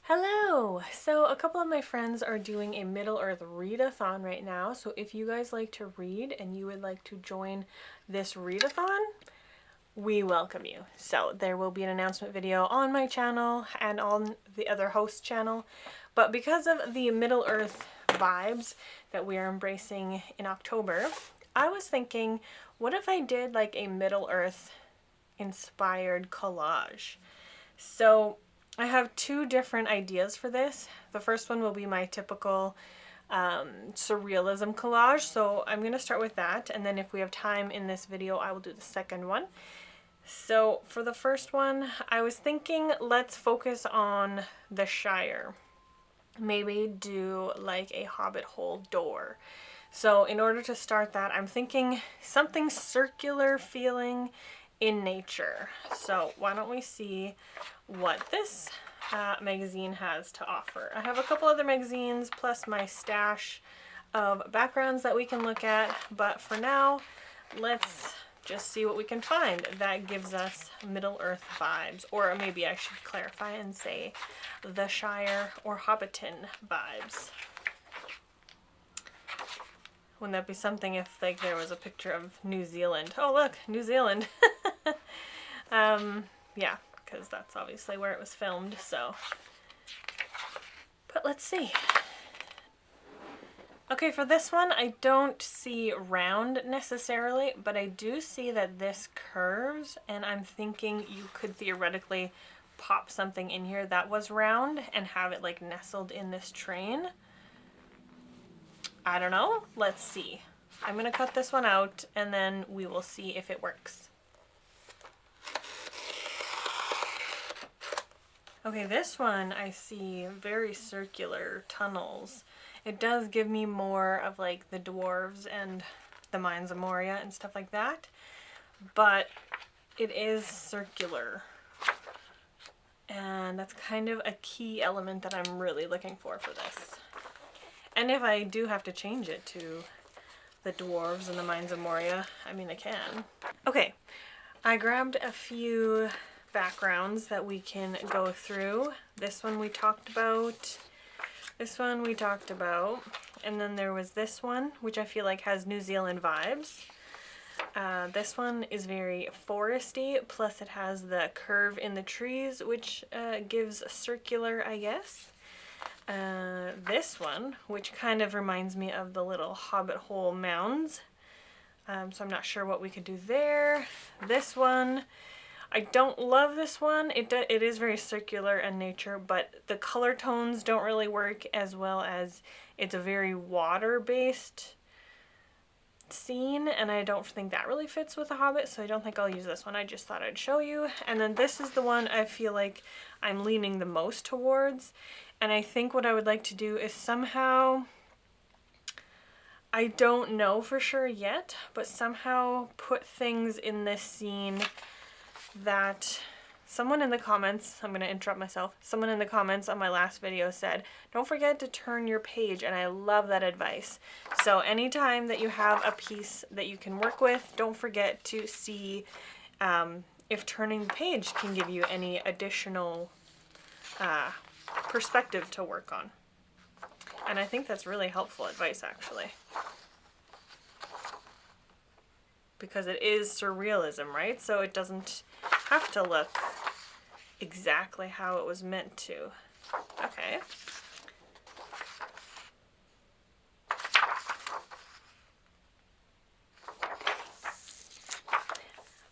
Hello! So a couple of my friends are doing a Middle-earth readathon right now, so if you guys like to read and you would like to join this readathon, we welcome you. So there will be an announcement video on my channel and on the other host channel, but because of the Middle-earth vibes that we are embracing in October, I was thinking, what if I did like a Middle-earth inspired collage? So I have two different ideas for this. The first one will be my typical surrealism collage, so I'm going to start with that, and then if we have time in this video I will do the second one. So for the first one, I was thinking let's focus on the Shire. Maybe do like a hobbit hole door. So in order to start that, I'm thinking something circular feeling in nature. So why don't we see what this magazine has to offer. I have a couple other magazines plus my stash of backgrounds that we can look at, but for now, let's just see what we can find that gives us Middle-earth vibes, or maybe I should clarify and say the Shire or Hobbiton vibes. Wouldn't that be something if like there was a picture of New Zealand? Oh look, New Zealand. Yeah, because that's obviously where it was filmed, so. But let's see. Okay, for this one, I don't see round necessarily, but I do see that this curves, and I'm thinking you could theoretically pop something in here that was round and have it like nestled in this train. I don't know. Let's see. I'm going to cut this one out, and then we will see if it works. Okay, this one I see very circular tunnels. It does give me more of like the dwarves and the Mines of Moria and stuff like that, but it is circular. And that's kind of a key element that I'm really looking for this. And if I do have to change it to the dwarves and the Mines of Moria, I mean I can. Okay, I grabbed a few backgrounds that we can go through. This one we talked about. This one we talked about. And then there was this one, which I feel like has New Zealand vibes. This one is very foresty, plus it has the curve in the trees, which gives circular, I guess. This one, which kind of reminds me of the little hobbit hole mounds. So I'm not sure what we could do there. This one, I don't love this one. It is very circular in nature, but the color tones don't really work, as well as it's a very water-based scene, and I don't think that really fits with The Hobbit, so I don't think I'll use this one. I just thought I'd show you. And then this is the one I feel like I'm leaning the most towards, and I think what I would like to do is somehow, I don't know for sure yet, but somehow put things in this scene that someone in the comments, I'm going to interrupt myself, someone in the comments on my last video said, don't forget to turn your page, and I love that advice. So anytime that you have a piece that you can work with, don't forget to see if turning the page can give you any additional perspective to work on. And I think that's really helpful advice, actually. Because it is surrealism, right? So it doesn't have to look exactly how it was meant to. Okay.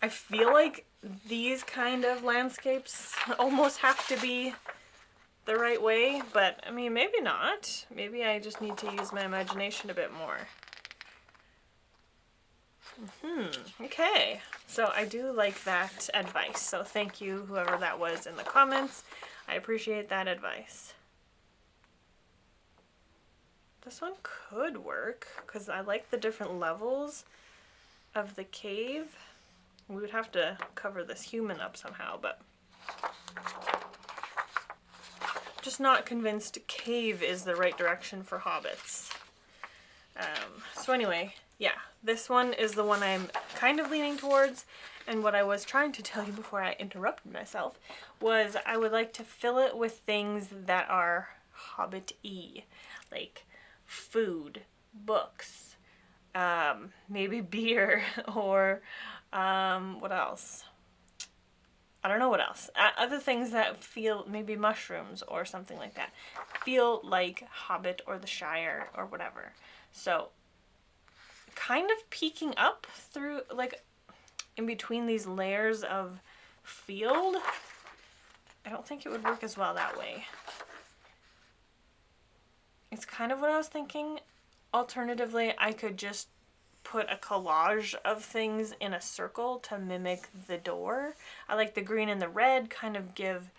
I feel like these kind of landscapes almost have to be the right way, but I mean, maybe not. Maybe I just need to use my imagination a bit more. Okay, so I do like that advice, so thank you whoever that was in the comments. I appreciate that advice. This one could work because I like the different levels of the cave. We would have to cover this human up somehow, but just not convinced cave is the right direction for hobbits. So anyway, yeah, this one is the one I'm kind of leaning towards, And what I was trying to tell you before I interrupted myself was I would like to fill it with things that are Hobbit-y, like food, books, maybe beer, or what else? I don't know what else. Other things that feel, maybe mushrooms or something like that, feel like Hobbit or the Shire or whatever. So kind of peeking up through, like, in between these layers of field. I don't think it would work as well that way. It's kind of what I was thinking. Alternatively, I could just put a collage of things in a circle to mimic the door. I like the green and the red, kind of give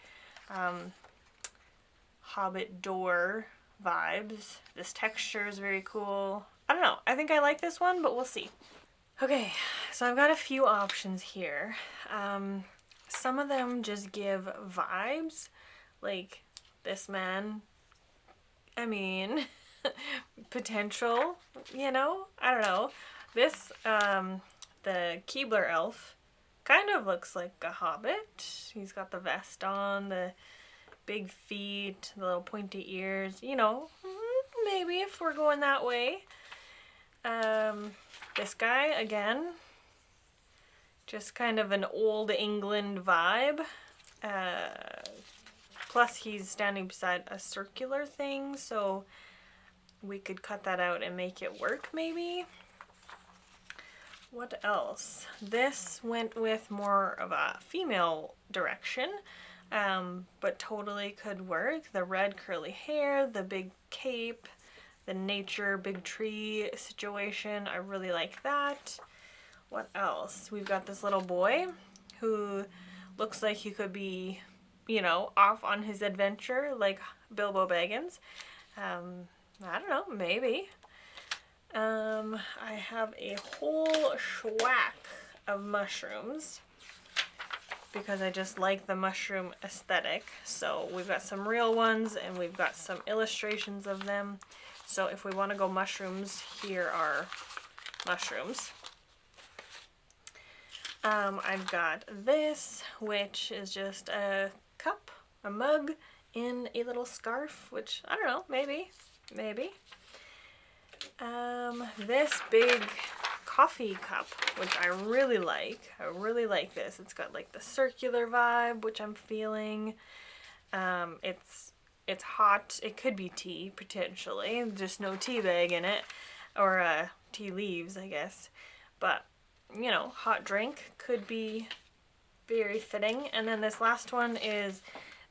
Hobbit door vibes. This texture is very cool. I don't know. I think I like this one, but we'll see. Okay, so I've got a few options here. Some of them just give vibes, like this man. I mean, potential, you know? I don't know. This, the Keebler elf, kind of looks like a hobbit. He's got the vest on, the big feet, the little pointy ears, you know, maybe if we're going that way. This guy, again, just kind of an old England vibe. Plus he's standing beside a circular thing, so we could cut that out and make it work maybe. What else? This went with more of a female direction, but totally could work. The red curly hair, the big cape, the nature big tree situation. I really like that. What else? We've got this little boy who looks like he could be, you know, off on his adventure like Bilbo Baggins. I don't know, maybe. I have a whole schwack of mushrooms because I just like the mushroom aesthetic. So we've got some real ones and we've got some illustrations of them. So if we want to go mushrooms, here are mushrooms. I've got this, which is just a cup, a mug, in a little scarf, which, I don't know, maybe. This big coffee cup, which I really like. I really like this. It's got like the circular vibe, which I'm feeling. It's hot. It could be tea, potentially. Just no tea bag in it. Or tea leaves, I guess. But, you know, hot drink could be very fitting. And then this last one is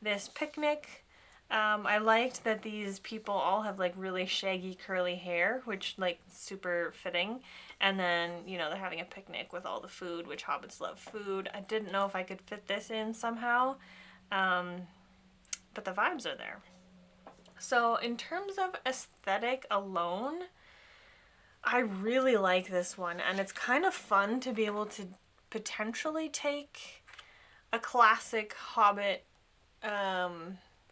this picnic. I liked that these people all have like really shaggy curly hair, which like super fitting. And then, you know, they're having a picnic with all the food, which hobbits love food. I didn't know if I could fit this in somehow, but the vibes are there. So in terms of aesthetic alone, I really like this one, and it's kind of fun to be able to potentially take a classic Hobbit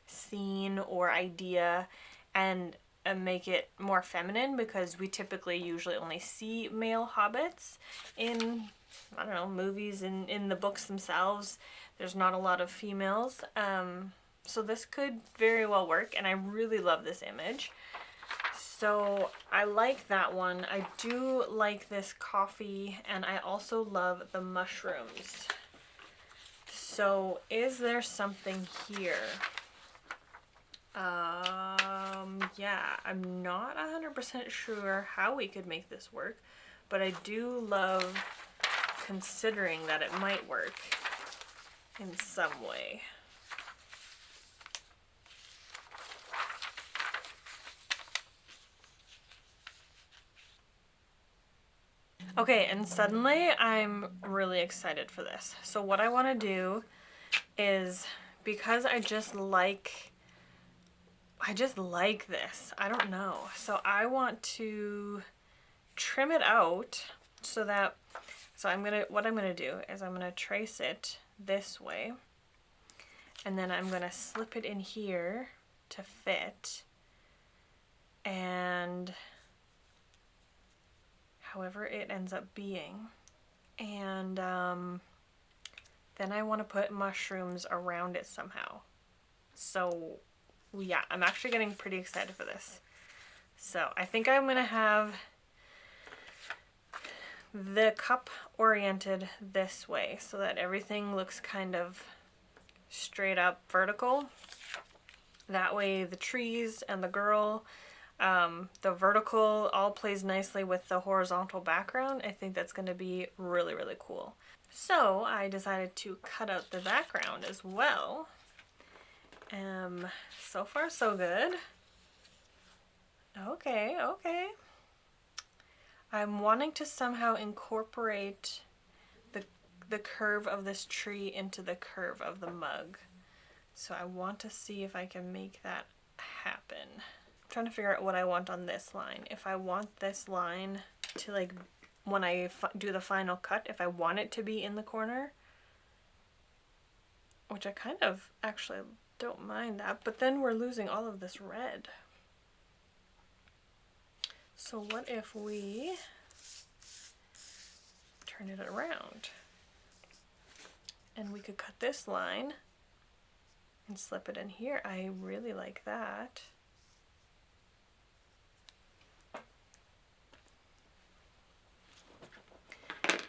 scene or idea and make it more feminine, because we typically usually only see male hobbits in, I don't know, movies and in the books themselves. There's not a lot of females. So this could very well work, and I really love this image. So I like that one. I do like this coffee, and I also love the mushrooms. So is there something here? Yeah, I'm not 100% sure how we could make this work, but I do love considering that it might work in some way. Okay, and suddenly I'm really excited for this. So what I want to do is, because I just like this. I don't know. So I want to trim it out so that, what I'm gonna do is I'm gonna trace it this way, and then I'm gonna slip it in here to fit, and however it ends up being. And Then I want to put mushrooms around it somehow. So yeah, I'm actually getting pretty excited for this. So I think I'm going to have the cup oriented this way so that everything looks kind of straight up vertical. That way the trees and the girl, the vertical all plays nicely with the horizontal background. I think that's going to be really, really cool. So I decided to cut out the background as well. So far so good. Okay, okay. I'm wanting to somehow incorporate the curve of this tree into the curve of the mug. So I want to see if I can make that happen. I'm trying to figure out what I want on this line. If I want this line to, like, when I do the final cut, if I want it to be in the corner, which I kind of actually don't mind that, but then we're losing all of this red. So what if we turn it around? And we could cut this line and slip it in here. I really like that.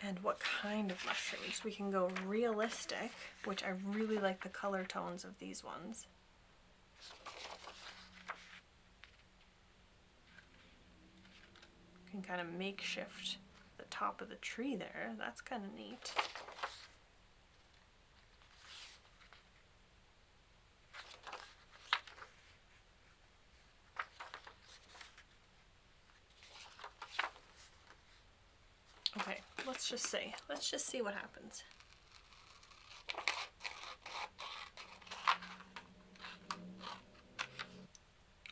And what kind of mushrooms? We can go realistic, which I really like the color tones of these ones. You can kind of makeshift the top of the tree there. That's kind of neat. Okay, let's just see what happens.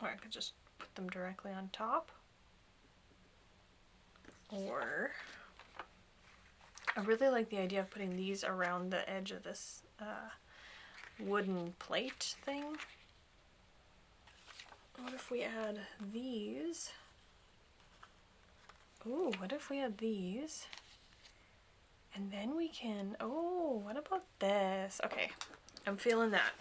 Or I could just put them directly on top. Or I really like the idea of putting these around the edge of this wooden plate thing. What if we add these? Ooh, what if we add these? And then we can, oh, what about this? Okay, I'm feeling that.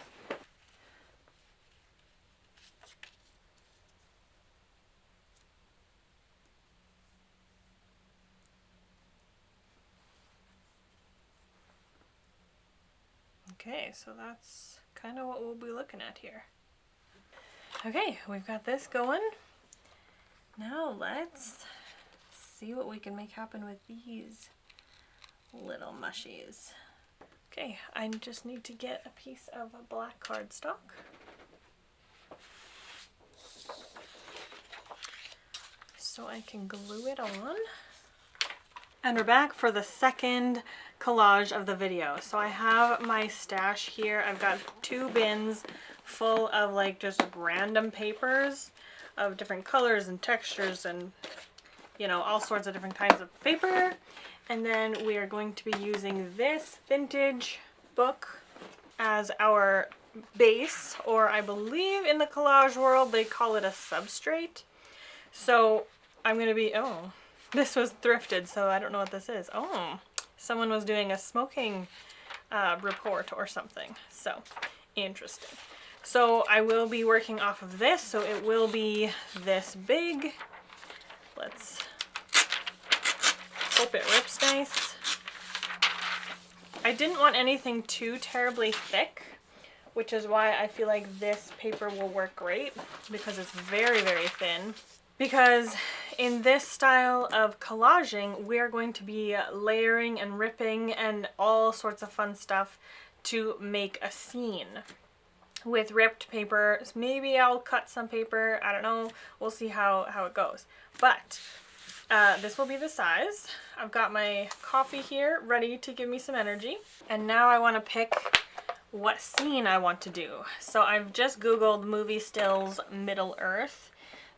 Okay, so that's kind of what we'll be looking at here. Okay, we've got this going. Now let's see what we can make happen with these little mushies. Okay, I just need to get a piece of black cardstock. So I can glue it on. And we're back for the second collage of the video. So I have my stash here. I've got 2 bins full of like just random papers of different colors and textures and, you know, all sorts of different kinds of paper. And then we are going to be using this vintage book as our base, or I believe in the collage world they call it a substrate. So I'm going to be, oh, this was thrifted, so I don't know what this is. Oh, someone was doing a smoking report or something. So interesting. So I will be working off of this, so it will be this big. Let's hope it rips nice. I didn't want anything too terribly thick, which is why I feel like this paper will work great, because it's very, very thin. Because in this style of collaging, we are going to be layering and ripping and all sorts of fun stuff to make a scene with ripped paper. Maybe I'll cut some paper, I don't know, we'll see how it goes. But this will be the size. I've got my coffee here ready to give me some energy. And now I want to pick what scene I want to do. So I've just Googled movie stills Middle Earth,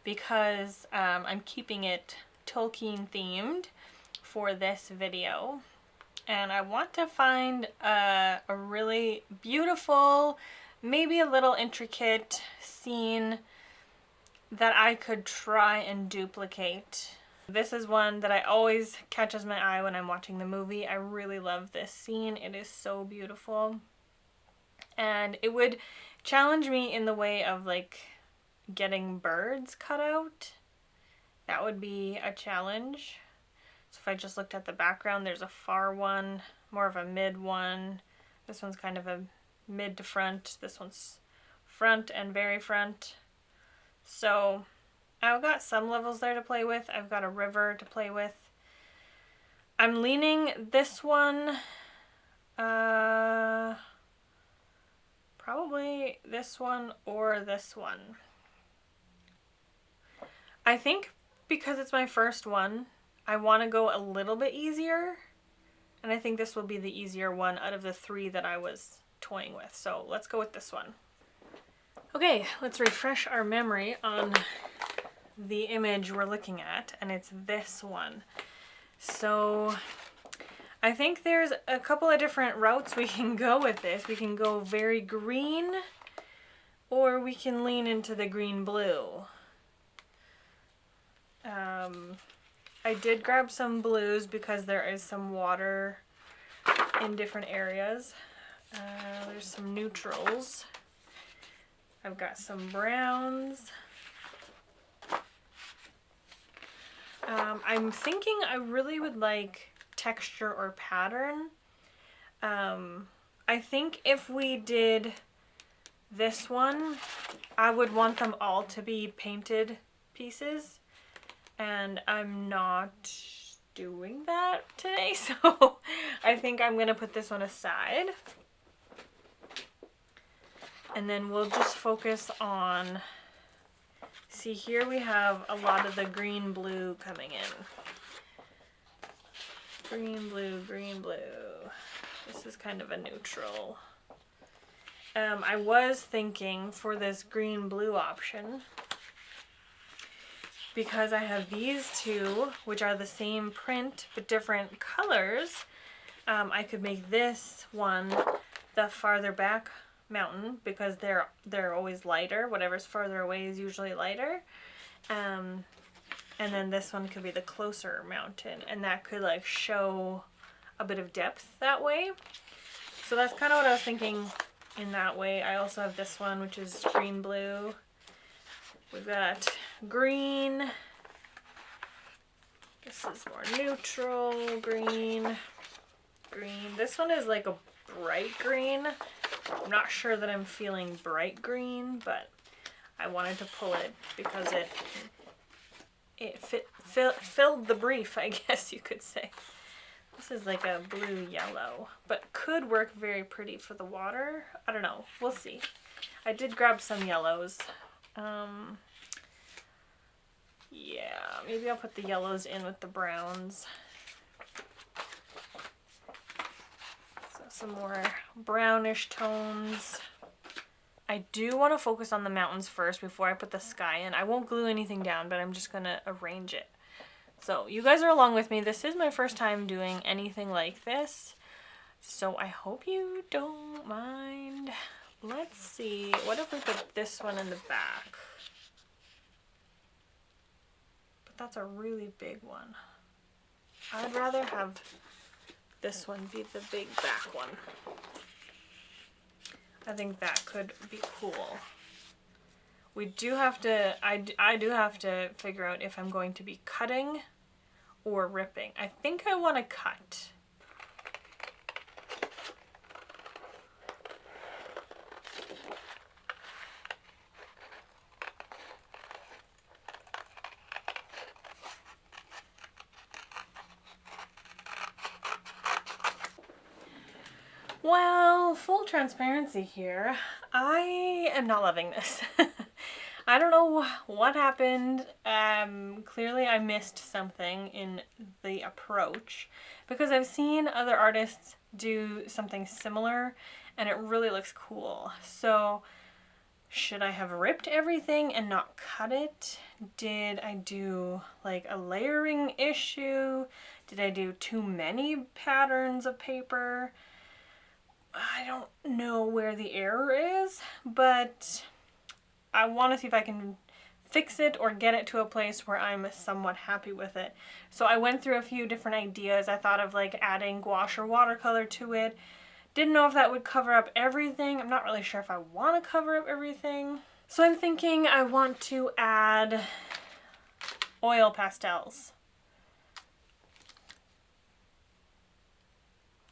because I'm keeping it Tolkien themed for this video. And I want to find a really beautiful, maybe a little intricate scene that I could try and duplicate This is one that I always catches my eye when I'm watching the movie. I really love this scene. It is so beautiful. And it would challenge me in the way of like getting birds cut out. That would be a challenge. So if I just looked at the background, there's a far one, more of a mid one. This one's kind of a mid to front. This one's front and very front. So I've got some levels there to play with. I've got a river to play with. I'm leaning this one, probably this one or this one. I think because it's my first one, I want to go a little bit easier. And I think this will be the easier one out of the three that I was toying with. So let's go with this one. Okay, let's refresh our memory on the image we're looking at, and it's this one. So I think there's a couple of different routes we can go with this. We can go very green, or we can lean into the green-blue. I did grab some blues because there is some water in different areas. There's some neutrals. I've got some browns. I'm thinking I really would like texture or pattern. I think if we did this one, I would want them all to be painted pieces. And I'm not doing that today, so I think I'm going to put this one aside. And then we'll just focus on, see here we have a lot of the green blue coming in. Green blue, green blue. This is kind of a neutral. I was thinking for this green blue option, because I have these two, which are the same print but different colors, I could make this one the farther back mountain because they're always lighter. Whatever's farther away is usually lighter. And then this one could be the closer mountain, and that could like show a bit of depth that way. So that's kind of what I was thinking in that way. I also have this one, which is green blue. We've got green. This is more neutral. Green. Green. This one is like a bright green. I'm not sure that I'm feeling bright green, but I wanted to pull it because it filled the brief, I guess you could say. This is like a blue yellow, but could work very pretty for the water. I don't know. We'll see. I did grab some yellows. Yeah, maybe I'll put the yellows in with the browns. So some more brownish tones. I do want to focus on the mountains first before I put the sky in. I won't glue anything down, but I'm just going to arrange it. So you guys are along with me. This is my first time doing anything like this, so I hope you don't mind. Let's see. What if we put this one in the back? But that's a really big one. I'd rather have this one be the big back one. I think that could be cool. We do have to, I do have to figure out if I'm going to be cutting or ripping. I think I want to cut. Well, full transparency here, I am not loving this. I don't know what happened. Clearly I missed something in the approach because I've seen other artists do something similar and it really looks cool. So should I have ripped everything and not cut it? Did I do like a layering issue? Did I do too many patterns of paper? I don't know where the error is, but I want to see if I can fix it or get it to a place where I'm somewhat happy with it. So I went through a few different ideas. I thought of like adding gouache or watercolor to it. Didn't know if that would cover up everything. I'm not really sure if I want to cover up everything. So I'm thinking I want to add oil pastels.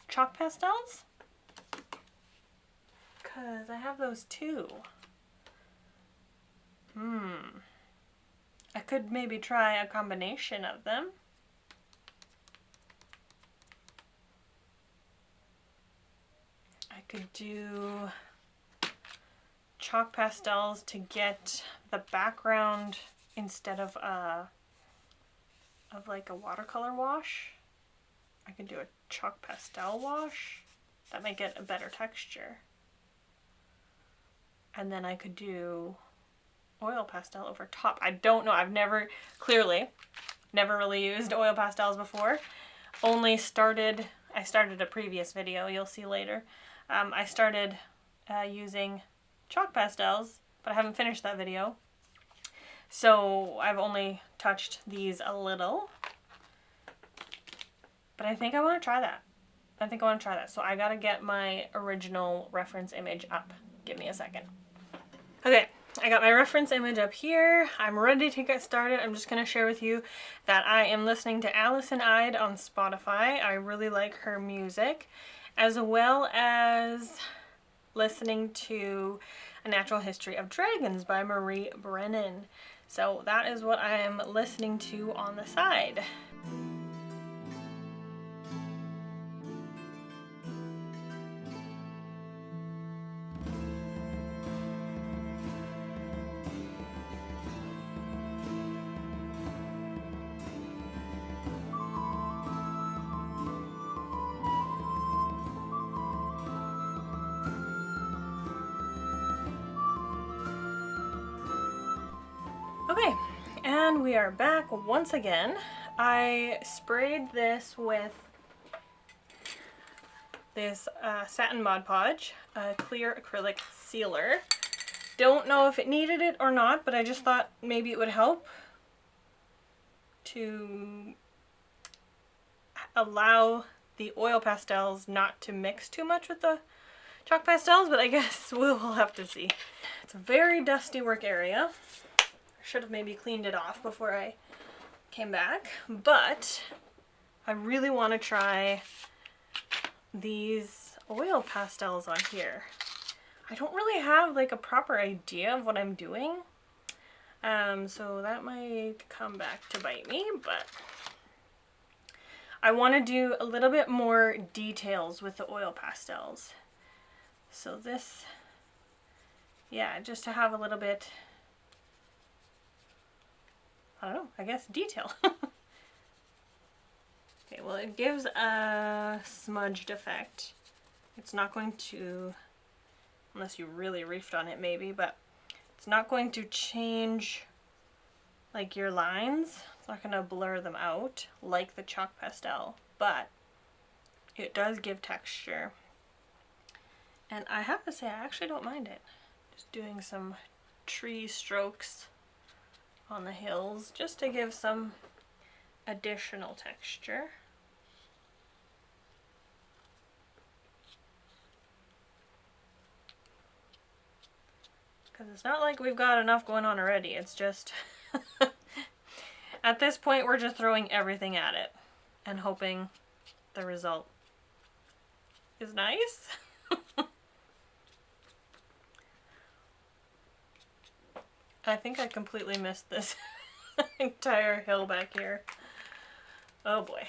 Chalk pastels? Because I have those too. I could maybe try a combination of them. I could do chalk pastels to get the background instead of like a watercolor wash. I could do a chalk pastel wash. That might get a better texture. And then I could do oil pastel over top. I don't know. I've never really used oil pastels before. I started a previous video, you'll see later. I started using chalk pastels, but I haven't finished that video. So I've only touched these a little. But I think I want to try that. So I gotta get my original reference image up. Give me a second. Okay, I got my reference image up here. I'm ready to get started. I'm just gonna share with you that I am listening to Allison Ide on Spotify. I really like her music, as well as listening to A Natural History of Dragons by Marie Brennan. So that is what I am listening to on the side. Okay, and we are back once again. I sprayed this with this Satin Mod Podge, a clear acrylic sealer. Don't know if it needed it or not, but I just thought maybe it would help to allow the oil pastels not to mix too much with the chalk pastels, but I guess we'll have to see. It's a very dusty work area. Should have maybe cleaned it off before I came back, but I really want to try these oil pastels on here. I don't really have like a proper idea of what I'm doing, so that might come back to bite me, but I want to do a little bit more details with the oil pastels. So this, yeah, just to have a little bit, I don't know, I guess detail. Okay, well it gives a smudged effect. It's not going to, unless you really reefed on it maybe, but it's not going to change like your lines. It's not going to blur them out like the chalk pastel, but it does give texture. And I have to say, I actually don't mind it. Just doing some tree strokes on the hills just to give some additional texture. Because it's not like we've got enough going on already, it's just at this point we're just throwing everything at it and hoping the result is nice. I think I completely missed this entire hill back here. Oh boy.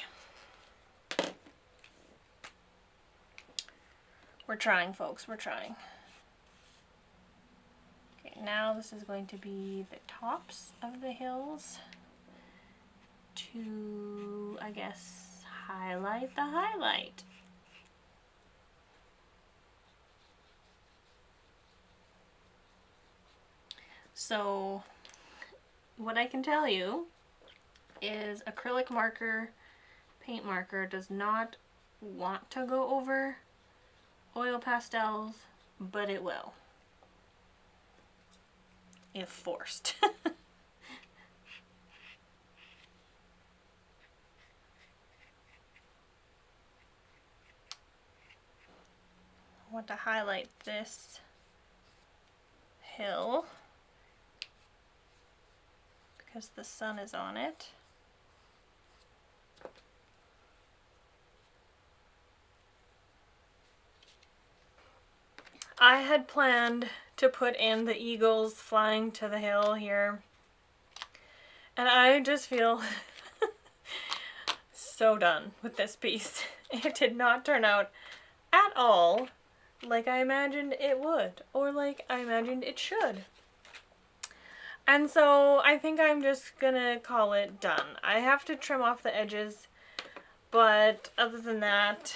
We're trying, folks, we're trying. Okay, now this is going to be the tops of the hills to, I guess, highlight the highlight. So what I can tell you is acrylic marker, paint marker does not want to go over oil pastels, but it will if forced. I want to highlight this hill because the sun is on it. I had planned to put in the eagles flying to the hill here, and I just feel so done with this piece. It did not turn out at all like I imagined it would, or like I imagined it should. And so I think I'm just gonna call it done. I have to trim off the edges, but other than that,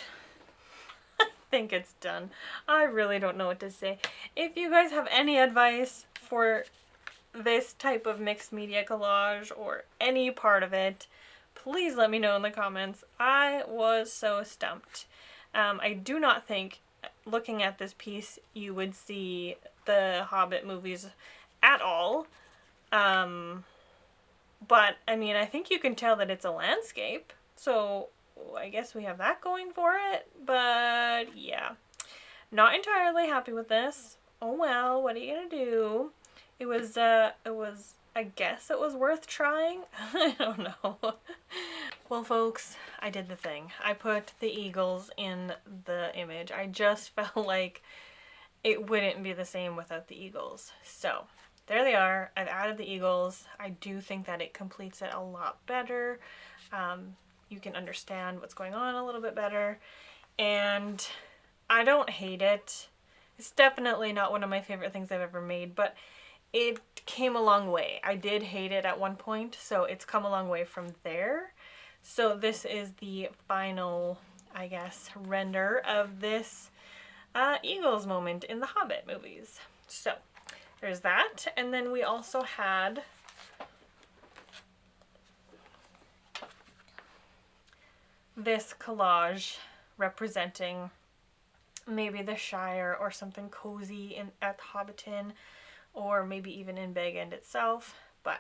I think it's done. I really don't know what to say. If you guys have any advice for this type of mixed media collage or any part of it, please let me know in the comments. I was so stumped. I do not think, looking at this piece, you would see the Hobbit movies at all. But, I mean, I think you can tell that it's a landscape, so I guess we have that going for it, but yeah. Not entirely happy with this. Oh well, what are you gonna do? It was, I guess it was worth trying? I don't know. Well, folks, I did the thing. I put the eagles in the image. I just felt like it wouldn't be the same without the eagles. So, there they are. I've added the eagles. I do think that it completes it a lot better. You can understand what's going on a little bit better. And I don't hate it. It's definitely not one of my favorite things I've ever made, but it came a long way. I did hate it at one point, so it's come a long way from there. So this is the final, I guess, render of this Eagles moment in the Hobbit movies. So there's that. And then we also had this collage representing maybe the Shire or something cozy at Hobbiton, or maybe even in Big End itself. But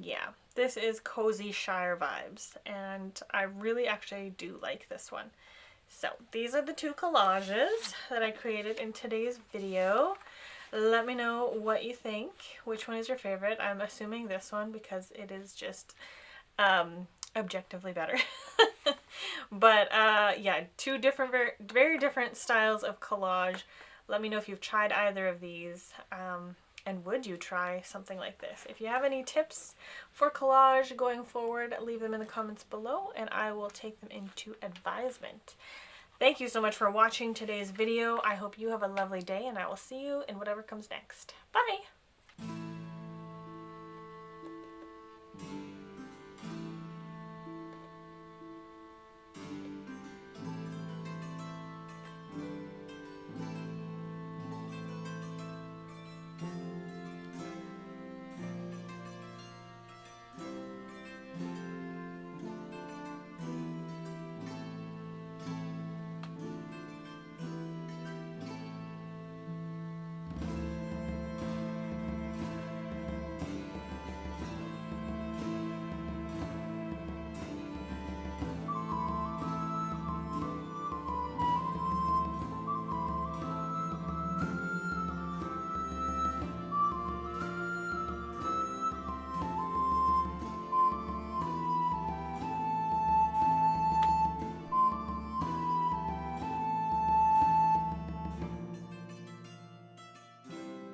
yeah, this is cozy Shire vibes, and I really actually do like this one. So these are the two collages that I created in today's video. Let me know what you think. Which one is your favorite? I'm assuming this one because it is just objectively better. But yeah, two different, very different styles of collage. Let me know if you've tried either of these, and would you try something like this? If you have any tips for collage going forward, leave them in the comments below and I will take them into advisement. Thank you so much for watching today's video. I hope you have a lovely day, and I will see you in whatever comes next. Bye!